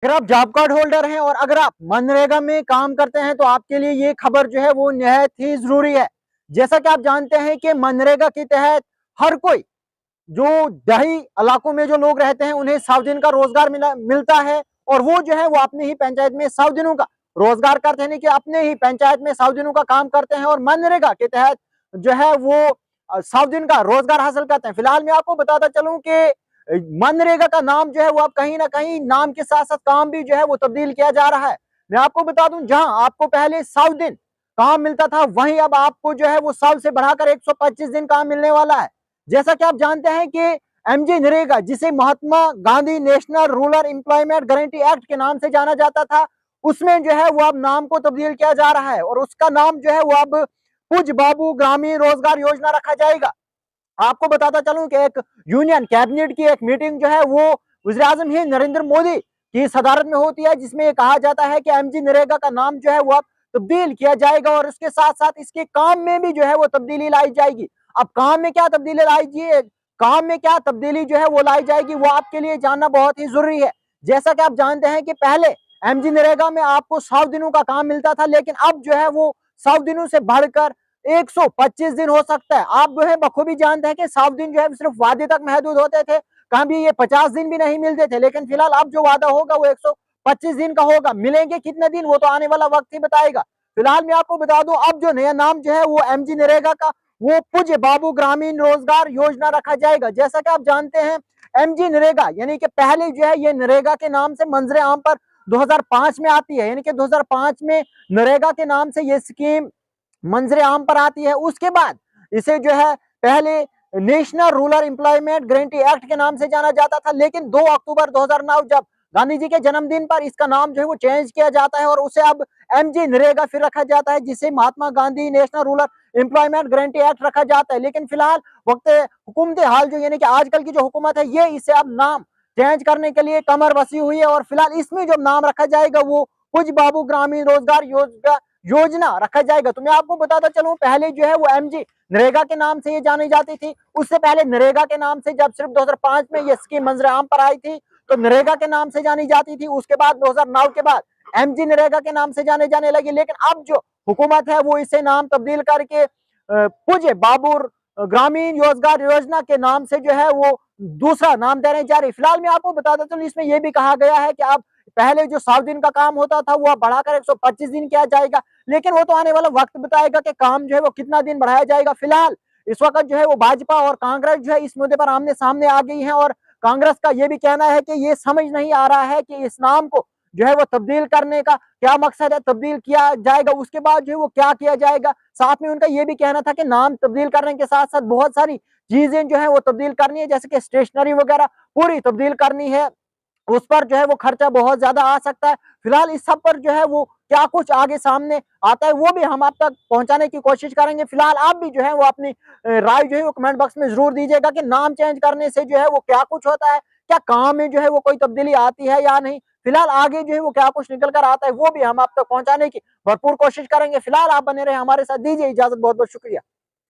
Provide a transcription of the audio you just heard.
अगर आप job card holder हैं और अगर आप मनरेगा में काम करते हैं तो आपके लिए ये खबर जो है वो निहायत ही जरूरी है। जैसा कि आप जानते हैं कि मनरेगा के तहत हर कोई जो दही इलाकों में जो लोग रहते हैं उन्हें 100 दिन का रोजगार मिलता है और वो जो है वो अपने ही पंचायत में 100 दिनों का रोजगार करते हैं कि अपने ही पंचायत में 100 दिनों का काम करते हैं और मनरेगा के तहत जो है वो 100 दिन का रोजगार हासिल करते हैं। फिलहाल मैं आपको बताता चलूं कि मनरेगा का नाम जो है वो अब कहीं ना कहीं नाम के साथ साथ काम भी जो है वो तब्दील किया जा रहा है। मैं आपको बता दूं जहां आपको पहले 100 दिन काम मिलता था वहीं अब आपको जो है वो 100 से बढ़ाकर 125 दिन काम मिलने वाला है। जैसा कि आप जानते हैं कि एमजी नरेगा जिसे Mahatma Gandhi national rural employment guarantee act के नाम से जाना जाता था उसमें जो है वो अब नाम को तब्दील किया जा रहा है और उसका नाम जो है वो अब पूज बाबू ग्रामीण रोजगार योजना रखा जाएगा। आपको बताता चलूं कि एक यूनियन कैबिनेट की एक मीटिंग जो है वो वज़ीर आज़म ही नरेंद्र मोदी की सदारत में होती है जिसमें ये कहा जाता है कि एमजी नरेगा का नाम जो है वो अब तब्दील किया जाएगा और इसके साथ साथ इसके काम में भी जो है वो तब्दीली लाई जाएगी। अब काम में क्या तब्दीली लाई जाए काम में क्या तब्दीली जो है वो लाई जाएगी वो आपके लिए जानना बहुत ही जरूरी है। जैसा कि आप जानते हैं कि पहले एमजी नरेगा में आपको 100 दिनों का काम मिलता था लेकिन अब जो है वो 100 दिनों से बढ़कर 125 दिन हो सकता है। आप जो है बखूबी जानते हैं कि 100 दिन जो है सिर्फ वादे तक महदूद होते थे, कभी ये 50 दिन भी नहीं मिलते थे, लेकिन फिलहाल अब जो वादा होगा वो 125 दिन का होगा। मिलेंगे कितने दिन वो तो आने वाला वक्त ही बताएगा। फिलहाल मैं आपको बता दूं अब जो नया नाम जो है वो एमजी नरेगा का वो पूज्य बाबू ग्रामीण रोजगार योजना रखा जाएगा। जैसा कि आप जानते हैं एमजी नरेगा यानी कि पहले जो है ये नरेगा के नाम से मंजरे आम पर 2005 में आती है, यानी कि 2005 में नरेगा के नाम से ये स्कीम मंजरे आम पर आती है। उसके बाद इसे जो है पहले national rural employment guarantee act के नाम से जाना जाता था लेकिन 2 अक्टूबर 2009 जब गांधी जी के जन्मदिन पर इसका नाम जो है वो चेंज किया जाता है और उसे अब एमजी नरेगा फिर रखा जाता है जिसे Mahatma Gandhi national rural employment guarantee act रखा जाता है। लेकिन फिलहाल वक्त हुकूमत हाल जो यानी कि आजकल की जो हुकूमत है ये इसे अब नाम चेंज करने के लिए कमर बसी हुई है और फिलहाल इसमें जो नाम रखा जाएगा वो कुछ बाबू ग्रामीण रोजगार योजना रखा जाएगा। तो मैं आपको बताता चलूं पहले जो है वो एमजी नरेगा के नाम से ये जानी जाती थी, उससे पहले नरेगा के नाम से जब सिर्फ 2005 में ये स्कीम मंजर आम पर आई थी तो नरेगा के नाम से जानी जाती थी। उसके बाद 2009 के बाद एमजी नरेगा के नाम से जाने लगी लेकिन अब जो हुकूमत है वो इसे नाम तब्दील करके पूज्य बाबू ग्रामीण रोजगार योजना के नाम से जो है वो दूसरा नाम देने जा रही। फिलहाल मैं आपको बताता चलूं इसमें यह भी कहा गया है कि अब पहले जो 100 दिन का काम होता था वो बढ़ाकर 125 दिन किया जाएगा, लेकिन वो तो आने वाला वक्त बताएगा कि काम जो है वो कितना दिन बढ़ाया जाएगा। फिलहाल इस वक्त जो है वो भाजपा और कांग्रेस जो है इस मुद्दे पर आमने सामने आ गई है और कांग्रेस का ये भी कहना है कि ये समझ नहीं आ रहा है कि इस नाम को जो है वो तब्दील करने का क्या मकसद है, तब्दील किया जाएगा उसके बाद जो है वो क्या किया जाएगा। साथ में उनका ये भी कहना था कि नाम तब्दील करने के साथ साथ बहुत सारी चीजें जो है वो तब्दील करनी है, जैसे कि स्टेशनरी वगैरह पूरी तब्दील करनी है, उस पर जो है वो खर्चा बहुत ज्यादा आ सकता है। फिलहाल इस सब पर जो है वो क्या कुछ आगे सामने आता है वो भी हम आप तक पहुंचाने की कोशिश करेंगे। फिलहाल आप भी जो है वो अपनी राय जो है वो कमेंट बॉक्स में जरूर दीजिएगा कि नाम चेंज करने से जो है वो क्या कुछ होता है, क्या काम में जो है वो कोई तब्दीली आती है या नहीं। फिलहाल आगे जो है वो क्या कुछ निकल कर आता है वो भी हम आप तक पहुंचाने की भरपूर कोशिश करेंगे। फिलहाल आप बने रहे हमारे साथ, दीजिए इजाजत, बहुत बहुत शुक्रिया।